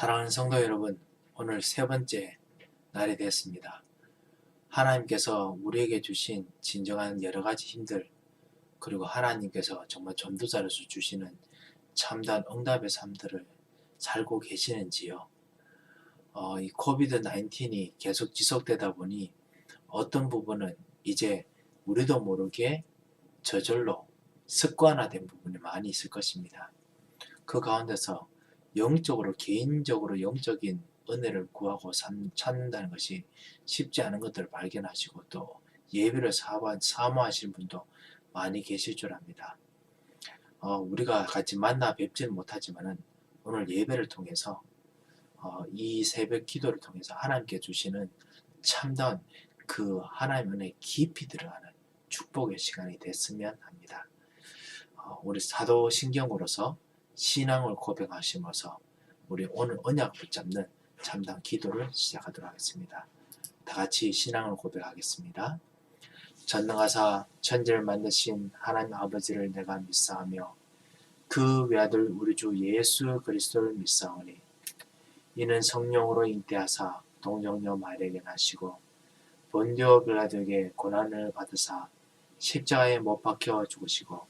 사랑하는 성도 여러분, 오늘 세 번째 날이 됐습니다. 하나님께서 우리에게 주신 진정한 여러 가지 힘들, 그리고 하나님께서 정말 전도자로서 주시는 참된 응답의 삶들을 살고 계시는지요? 이 코비드 19이 계속 지속되다 보니 어떤 부분은 이제 우리도 모르게 저절로 습관화된 부분이 많이 있을 것입니다. 그 가운데서 영적으로 개인적으로 영적인 은혜를 구하고 찾는다는 것이 쉽지 않은 것들을 발견하시고 또 예배를 사모하시는 분도 많이 계실 줄 압니다. 우리가 같이 만나 뵙지는 못하지만은 오늘 예배를 통해서 이 새벽 기도를 통해서 하나님께 주시는 참다운 그 하나님 은혜 깊이 들어가는 축복의 시간이 됐으면 합니다. 우리 사도신경으로서 신앙을 고백하시면서 우리 오늘 언약 붙잡는 참담 기도를 시작하도록 하겠습니다. 다 같이 신앙을 고백하겠습니다. 전능하사 천지를 만드신 하나님 아버지를 내가 믿사하며 그 외아들 우리 주 예수 그리스도를 믿사오니 이는 성령으로 잉태하사 동정녀 마리아에게 나시고 본디오 빌라도에게 고난을 받으사 십자가에 못 박혀 죽으시고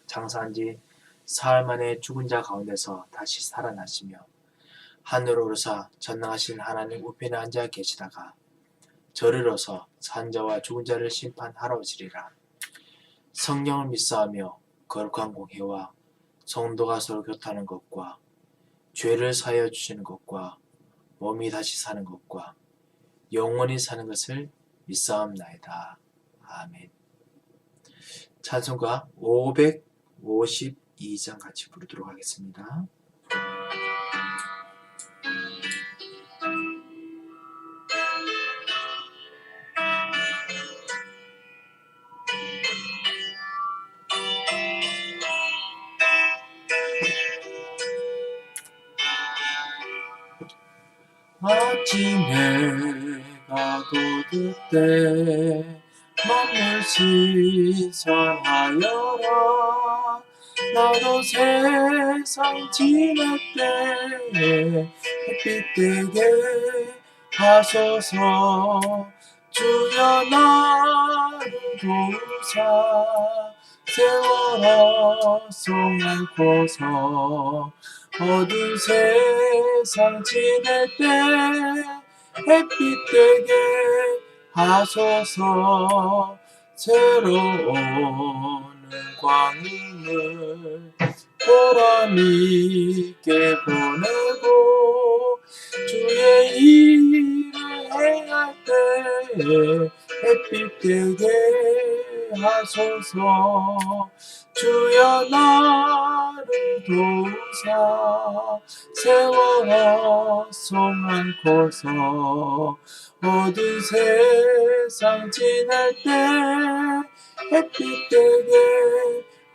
장사한 지 사흘 만에 죽은 자 가운데서 다시 살아나시며 하늘로 오르사 전능하신 하나님 우편에 앉아 계시다가 저리로서 산 자와 죽은 자를 심판하러 오시리라. 성령을 믿사하며 거룩한 공회와 성도가 서로 교통하는 것과 죄를 사하여 주시는 것과 몸이 다시 사는 것과 영원히 사는 것을 믿사옵나이다. 아멘. 찬송가 552장 같이 부르도록 하겠습니다. 아침에 가도 때 만물 신선하여라 나도 세상 지낼 때 햇빛 되게 하소서 주여 나를 도우사 세월호 속 않고서 어두운 세상 지낼 때 햇빛 되게 하소서 새로운 광림을 보람있게 보내고 주의 일을 행할 때 햇빛 되게 하소서 주여 나를 도우사 세월호 속 않고서 어두운 세상 지낼 때 햇빛 되게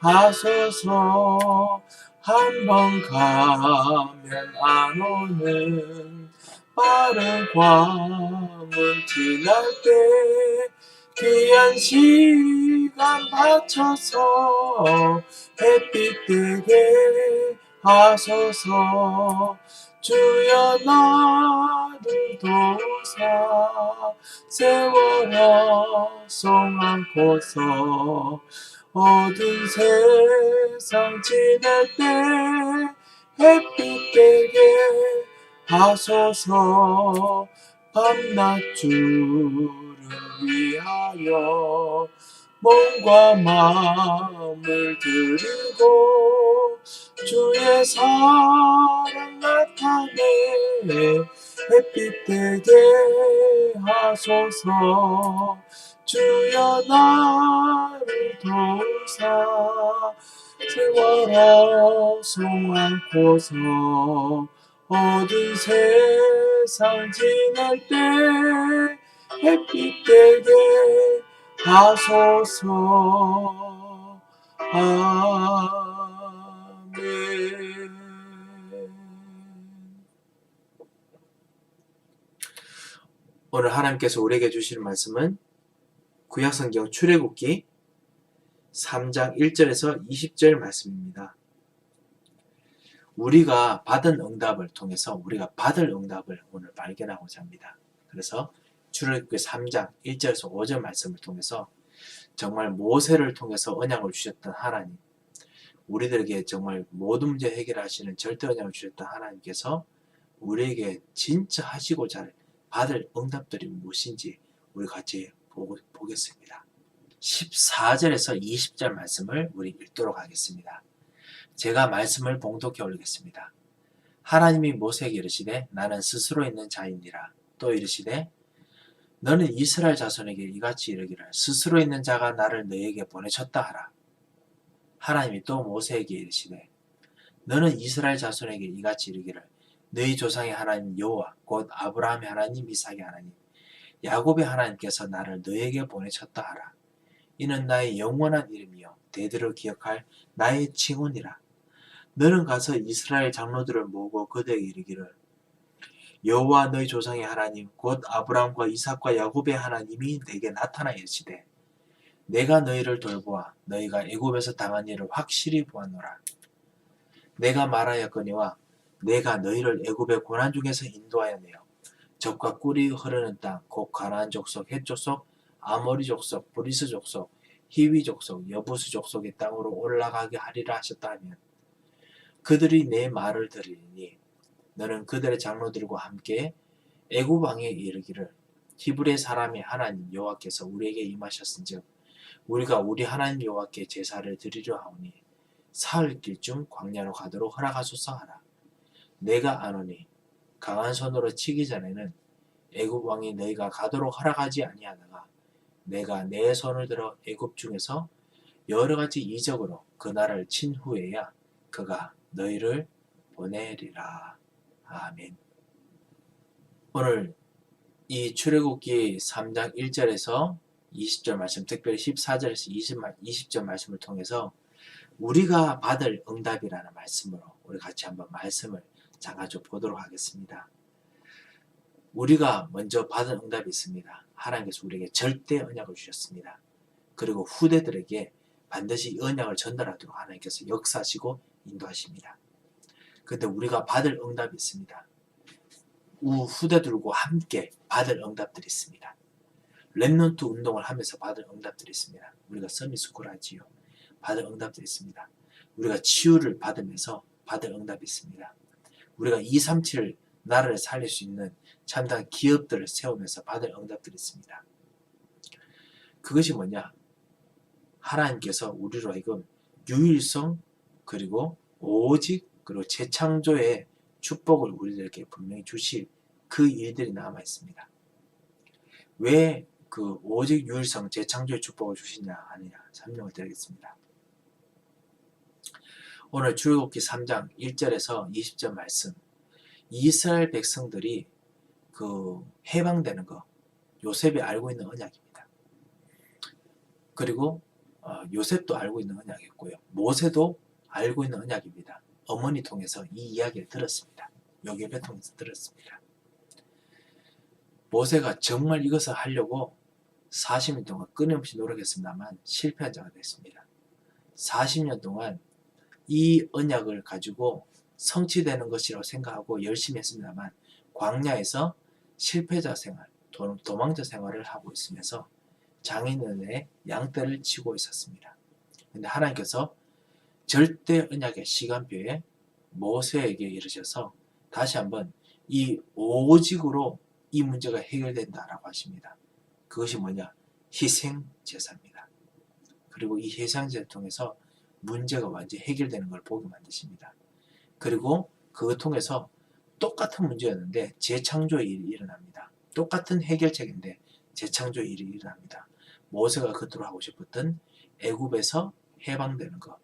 하소서 한 번 가면 안 오는 빠른 광문 지날 때 귀한 시간 바쳐서 햇빛 되게 하소서 주여 나를 도우사 세월호 속 않고서 어두운 세상 지낼 때 햇빛 되게 하소서 밤낮 주를 위하여 몸과 마음을 드리고 주의 사랑 나타내 햇빛 되게 하소서 주여 나를 도우사 세월호 속 않고서 어두운 세상 지낼 때 햇빛 되게 하소서. 아멘. 오늘 하나님께서 우리에게 주시는 말씀은 구약성경 출애굽기 3장 1절에서 20절 말씀입니다. 우리가 받은 응답을 통해서 우리가 받을 응답을 오늘 발견하고자 합니다. 그래서 출애굽기 3장 1절에서 5절 말씀을 통해서 정말 모세를 통해서 언약을 주셨던 하나님, 우리들에게 정말 모든 문제 해결하시는 절대 언약을 주셨던 하나님께서 우리에게 진짜 하시고자 받을 응답들이 무엇인지 우리 같이 보겠습니다. 14절에서 20절 말씀을 우리 읽도록 하겠습니다. 제가 말씀을 봉독해 올리겠습니다. 하나님이 모세에게 이르시되 나는 스스로 있는 자이니라. 또 이르시되 너는 이스라엘 자손에게 이같이 이르기를 스스로 있는 자가 나를 너에게 보내셨다 하라. 하나님이 또 모세에게 이르시되 너는 이스라엘 자손에게 이같이 이르기를 너희 조상의 하나님 여호와 곧 아브라함의 하나님 이삭의 하나님 야곱의 하나님께서 나를 너에게 보내셨다 하라. 이는 나의 영원한 이름이요 대대로 기억할 나의 칭훈이라. 너는 가서 이스라엘 장로들을 모으고 그들에게 이르기를 여호와 너희 조상의 하나님 곧 아브라함과 이삭과 야곱의 하나님이 내게 나타나 이르시되 내가 너희를 돌보아 너희가 애굽에서 당한 일을 확실히 보았노라. 내가 말하였거니와 내가 너희를 애굽의 고난 중에서 인도하여 내어 적과 꿀이 흐르는 땅 곧 가나안 족속 헷 족속 아모리 족속 브리스 족속 히위 족속 여부스 족속의 땅으로 올라가게 하리라 하셨다 하면 그들이 내 말을 들으리니 너는 그들의 장로들과 함께 애굽 왕에 이르기를 히브리 사람의 하나님 여호와께서 우리에게 임하셨은즉 우리가 우리 하나님 여호와께 제사를 드리려 하오니 사흘 길중 광야로 가도록 허락하소서 하라. 내가 아노니 강한 손으로 치기 전에는 애굽 왕이 너희가 가도록 허락하지 아니하다가 내가 내 손을 들어 애굽 중에서 여러 가지 이적으로 그 나라를 친 후에야 그가 너희를 보내리라. 아멘. 오늘 이 출애굽기 3장 1절에서 20절 말씀, 특별히 14절에서 20절 말씀을 통해서 우리가 받을 응답이라는 말씀으로 우리 같이 한번 말씀을 잠깐 보도록 하겠습니다. 우리가 먼저 받은 응답이 있습니다. 하나님께서 우리에게 절대 언약을 주셨습니다. 그리고 후대들에게 반드시 이 언약을 전달하도록 하나님께서 역사하시고 인도하십니다. 그런데 우리가 받을 응답이 있습니다. 후대들과 함께 받을 응답들이 있습니다. 렘넌트 운동을 하면서 받을 응답들이 있습니다. 우리가 서밋스쿨하지요. 받을 응답들이 있습니다. 우리가 치유를 받으면서 받을 응답이 있습니다. 우리가 237 나라를 살릴 수 있는 참다한 기업들을 세우면서 받을 응답들이 있습니다. 그것이 뭐냐? 하나님께서 우리로 하여금 유일성 그리고 오직 그리고 재창조의 축복을 우리들에게 분명히 주실 그 일들이 남아 있습니다. 왜 그 오직 유일성 재창조의 축복을 주시냐 아니냐 설명을 드리겠습니다. 오늘 출애굽기 3장 1절에서 20절 말씀, 이스라엘 백성들이 그 해방되는 거 요셉이 알고 있는 언약입니다. 그리고 요셉도 알고 있는 언약이었고요. 모세도 알고 있는 언약입니다. 어머니 통해서 이 이야기를 들었습니다. 요셉을 통해서 들었습니다. 모세가 정말 이것을 하려고 40년 동안 끊임없이 노력했습니다만 실패한 자가 됐습니다. 40년 동안 이 언약을 가지고 성취되는 것이라고 생각하고 열심히 했습니다만 광야에서 실패자 생활, 도망자 생활을 하고 있으면서 장인어른의 양떼를 치고 있었습니다. 그런데 하나님께서 절대 언약의 시간표에 모세에게 이르셔서 다시 한번 이 오직으로 이 문제가 해결된다라고 하십니다. 그것이 뭐냐? 희생제사입니다. 그리고 이 희생제사를 통해서 문제가 완전히 해결되는 걸 보게 만드십니다. 그리고 그걸 통해서 똑같은 문제였는데 재창조의 일이 일어납니다. 똑같은 해결책인데 재창조의 일이 일어납니다. 모세가 그토록 하고 싶었던 애굽에서 해방되는 것,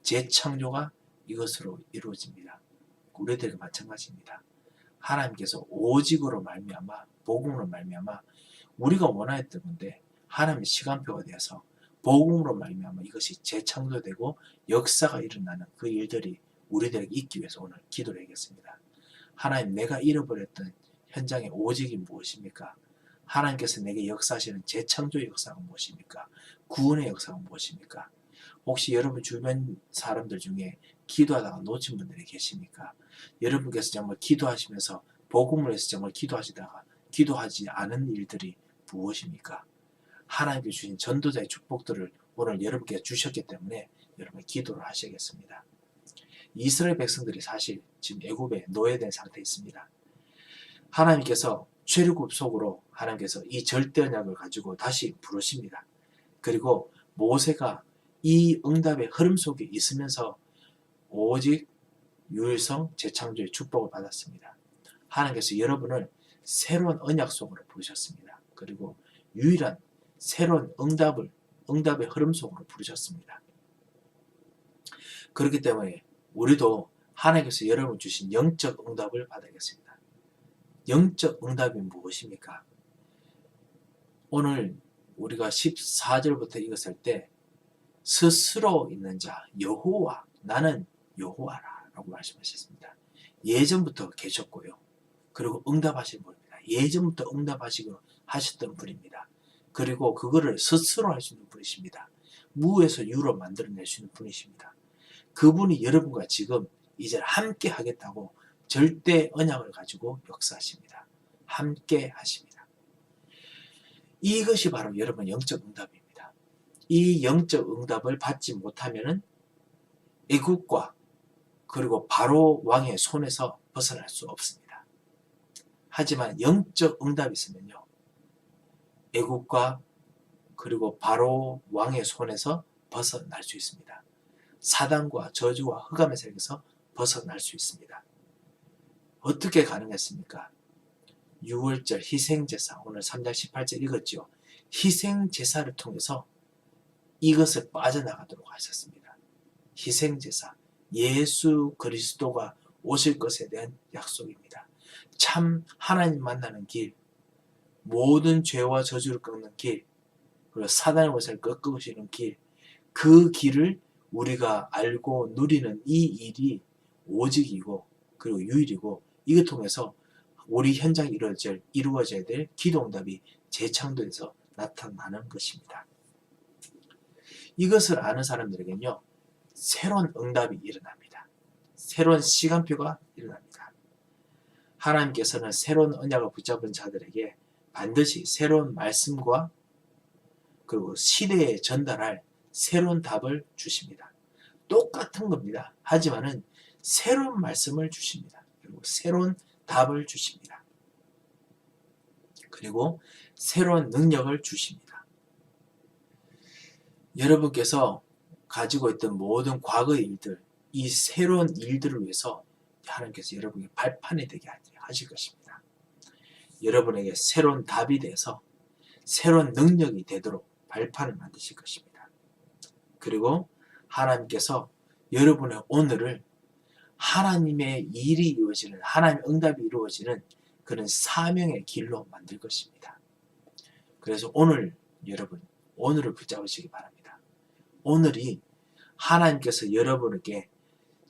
재창조가 이것으로 이루어집니다. 우리들과 마찬가지입니다. 하나님께서 오직으로 말미암아 복음으로 말미암아 우리가 원하였던 건데 하나님의 시간표가 되어서 복음으로 말미암아 이것이 재창조되고 역사가 일어나는 그 일들이 우리들에게 있기 위해서 오늘 기도를 하겠습니다. 하나님, 내가 잃어버렸던 현장의 오직이 무엇입니까? 하나님께서 내게 역사하시는 재창조의 역사가 무엇입니까? 구원의 역사가 무엇입니까? 혹시 여러분 주변 사람들 중에 기도하다가 놓친 분들이 계십니까? 여러분께서 정말 기도하시면서 복음을 위해서 정말 기도하시다가 기도하지 않은 일들이 무엇입니까? 하나님께 주신 전도자의 축복들을 오늘 여러분께 주셨기 때문에 여러분 기도를 하셔야겠습니다. 이스라엘 백성들이 사실 지금 애굽에 노예된 상태에 있습니다. 하나님께서 출애굽 속으로 하나님께서 이 절대 언약을 가지고 다시 부르십니다. 그리고 모세가 이 응답의 흐름 속에 있으면서 오직 유일성 재창조의 축복을 받았습니다. 하나님께서 여러분을 새로운 언약 속으로 부르셨습니다. 그리고 유일한 새로운 응답의 흐름 속으로 부르셨습니다. 그렇기 때문에 우리도 하나님께서 여러분 주신 영적 응답을 받아야겠습니다. 영적 응답이 무엇입니까? 오늘 우리가 14절부터 읽었을 때 스스로 있는 자 여호와, 나는 여호와라 라고 말씀하셨습니다. 예전부터 계셨고요. 그리고 응답하신 분입니다. 예전부터 응답하시고 하셨던 분입니다. 그리고 그거를 스스로 할 수 있는 분이십니다. 무에서 유로 만들어낼 수 있는 분이십니다. 그분이 여러분과 지금 이제 함께 하겠다고 절대 언약을 가지고 역사하십니다. 함께 하십니다. 이것이 바로 여러분 영적 응답입니다. 이 영적 응답을 받지 못하면은 애국과 그리고 바로 왕의 손에서 벗어날 수 없습니다. 하지만 영적 응답이 있으면요, 애국과 그리고 바로 왕의 손에서 벗어날 수 있습니다. 사단과 저주와 흑암의 세계에서 벗어날 수 있습니다. 어떻게 가능했습니까? 6월절 희생제사, 오늘 3장 18절 읽었죠. 희생제사를 통해서 이것을 빠져나가도록 하셨습니다. 희생제사, 예수 그리스도가 오실 것에 대한 약속입니다. 참 하나님 만나는 길, 모든 죄와 저주를 꺾는 길, 그리고 사단의 것을 꺾으시는 길, 그 길을 우리가 알고 누리는 이 일이 오직이고 그리고 유일이고, 이것 통해서 우리 현장에 이루어져야 될 기도응답이 재창조에서 나타나는 것입니다. 이것을 아는 사람들에게는요, 새로운 응답이 일어납니다. 새로운 시간표가 일어납니다. 하나님께서는 새로운 언약을 붙잡은 자들에게 반드시 새로운 말씀과 그리고 시대에 전달할 새로운 답을 주십니다. 똑같은 겁니다. 하지만은 새로운 말씀을 주십니다. 그리고 새로운 답을 주십니다. 그리고 새로운 능력을 주십니다. 여러분께서 가지고 있던 모든 과거의 일들, 이 새로운 일들을 위해서 하나님께서 여러분에게 발판이 되게 하실 것입니다. 여러분에게 새로운 답이 돼서 새로운 능력이 되도록 발판을 만드실 것입니다. 그리고 하나님께서 여러분의 오늘을 하나님의 일이 이루어지는, 하나님의 응답이 이루어지는 그런 사명의 길로 만들 것입니다. 그래서 오늘 여러분, 오늘을 붙잡으시기 바랍니다. 오늘이 하나님께서 여러분에게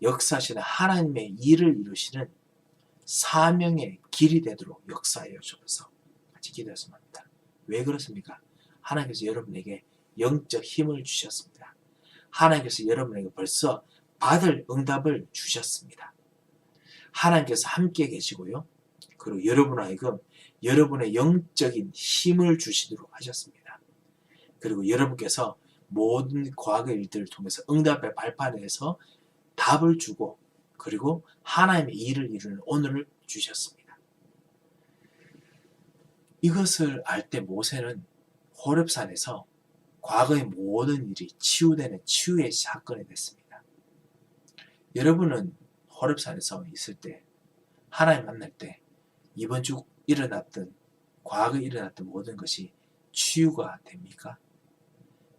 역사하시는 하나님의 일을 이루시는 사명의 길이 되도록 역사하여 주셔서 같이 기도했으면 합니다. 왜 그렇습니까? 하나님께서 여러분에게 영적 힘을 주셨습니다. 하나님께서 여러분에게 벌써 받을 응답을 주셨습니다. 하나님께서 함께 계시고요. 그리고 여러분 하여금 여러분의 영적인 힘을 주시도록 하셨습니다. 그리고 여러분께서 모든 과거의 일들을 통해서 응답의 발판에서 답을 주고 그리고 하나님의 일을 이루는 오늘을 주셨습니다. 이것을 알 때 모세는 호렙산에서 과거의 모든 일이 치유되는 치유의 사건이 됐습니다. 여러분은 호렙산에서 있을 때, 하나님 만날 때 이번 주 일어났던, 과거에 일어났던 모든 것이 치유가 됩니까?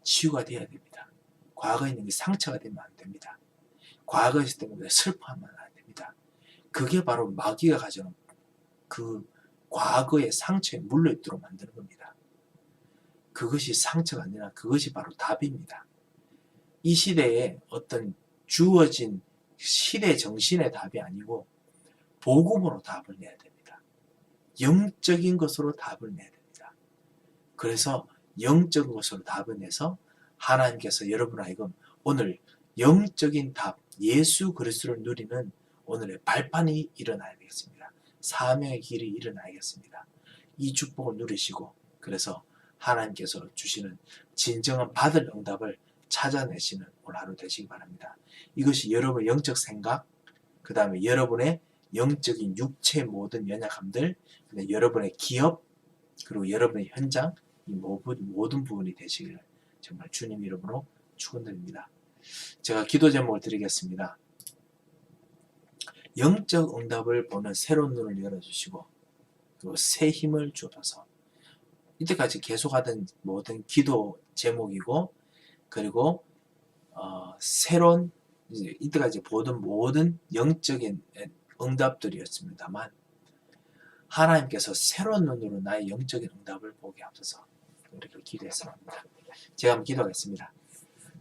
치유가 돼야 됩니다. 과거에 있는 게 상처가 되면 안 됩니다. 과거에 있었던 것보다 슬퍼하면 안 됩니다. 그게 바로 마귀가 가져온 그 과거의 상처에 물려있도록 만드는 겁니다. 그것이 상처가 아니라 그것이 바로 답입니다. 이 시대에 어떤 주어진 시대 정신의 답이 아니고 복음으로 답을 내야 됩니다. 영적인 것으로 답을 내야 됩니다. 그래서 영적인 것으로 답을 내서 하나님께서 여러분 하여금 오늘 영적인 답, 예수 그리스도를 누리는 오늘의 발판이 일어나야 되겠습니다. 사명의 길이 일어나야겠습니다. 이 축복을 누리시고 그래서 하나님께서 주시는 진정한 받을 응답을 찾아내시는 오늘 하루 되시기 바랍니다. 이것이 여러분의 영적 생각, 그 다음에 여러분의 영적인 육체의 모든 연약함들, 여러분의 기업, 그리고 여러분의 현장, 이 모든 부분이 되시기를 정말 주님 이름으로 축원드립니다. 제가 기도 제목을 드리겠습니다. 영적 응답을 보는 새로운 눈을 열어주시고 그리고 새 힘을 주어서 이때까지 계속하던 모든 기도 제목이고 그리고 새로운 이때까지 보던 모든 영적인 응답들이었습니다만 하나님께서 새로운 눈으로 나의 영적인 응답을 보게 하셔서 이렇게 기도해서 합니다. 제가 한번 기도하겠습니다.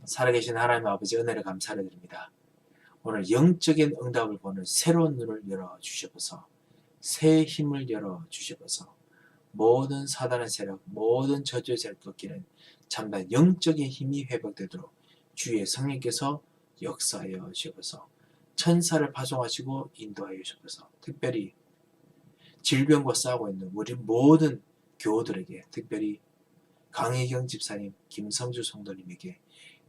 살아계신 하나님 아버지 은혜를 감사를 드립니다. 오늘 영적인 응답을 보는 새로운 눈을 열어주셔서 새 힘을 열어주셔서 모든 사단의 세력, 모든 저주의 세력 꺾이는 참된 영적인 힘이 회복되도록 주의 성령께서 역사하여 주셔서 천사를 파송하시고 인도하여 주셔서 특별히 질병과 싸우고 있는 우리 모든 교우들에게 특별히 강혜경 집사님, 김성주 성도님에게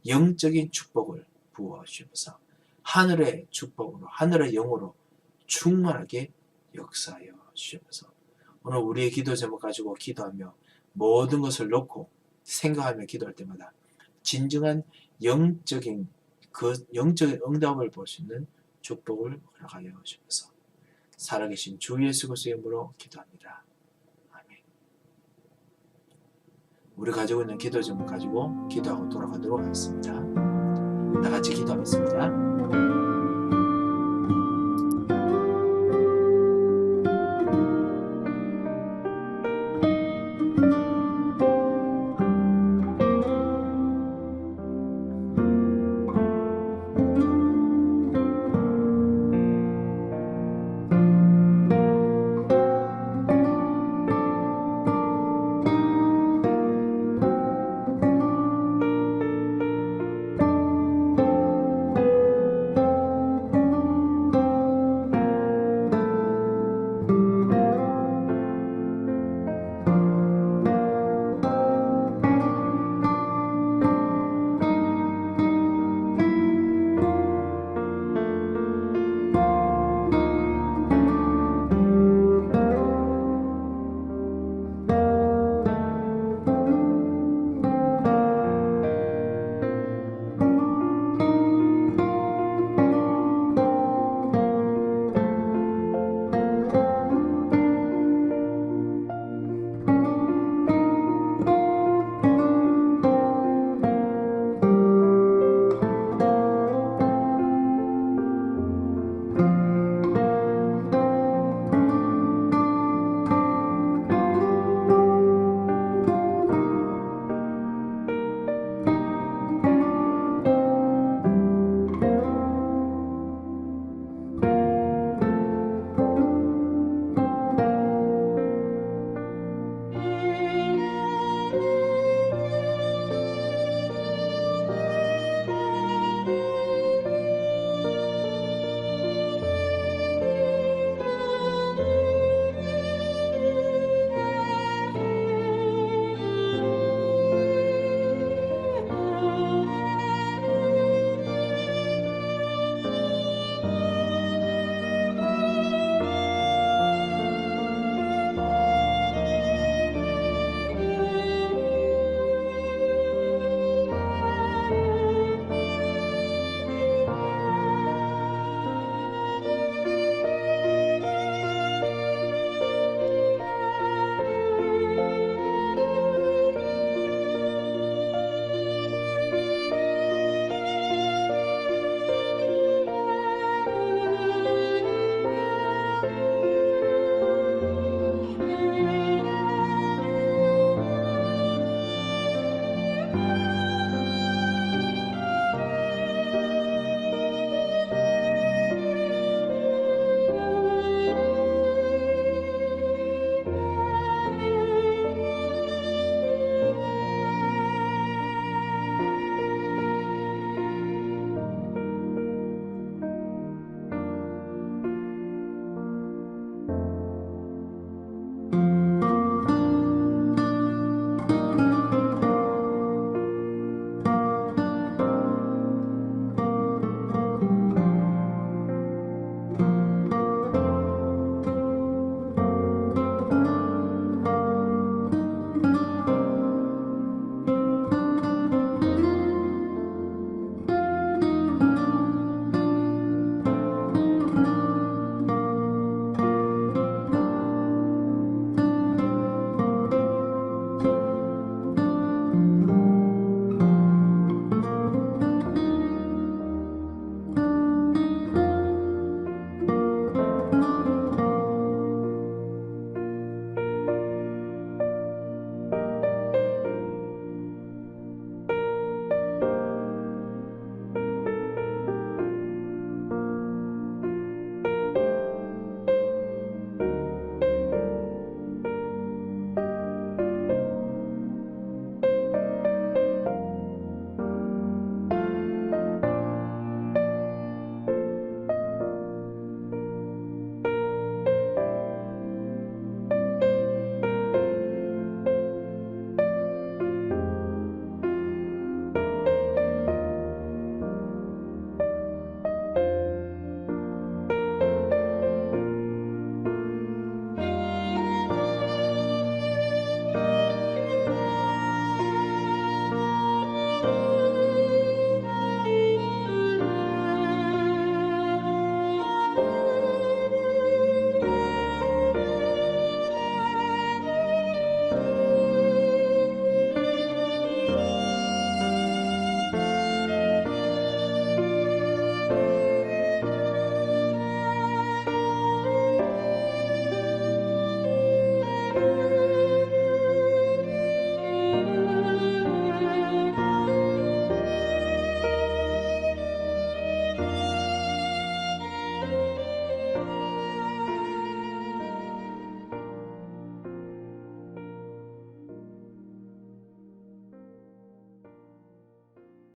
영적인 축복을 부어주셔서 하늘의 축복으로 하늘의 영으로 충만하게 역사하여 주셔서 오늘 우리의 기도 제목 가지고 기도하며 모든 것을 놓고 생각하며 기도할 때마다 진정한 영적인 응답을 볼 수 있는 축복을 허락하여 주셔서 살아계신 주 예수 그리스도의 이름으로 기도합니다. 아멘. 우리 가지고 있는 기도 제목 가지고 기도하고 돌아가도록 하겠습니다. 다 같이 기도하겠습니다.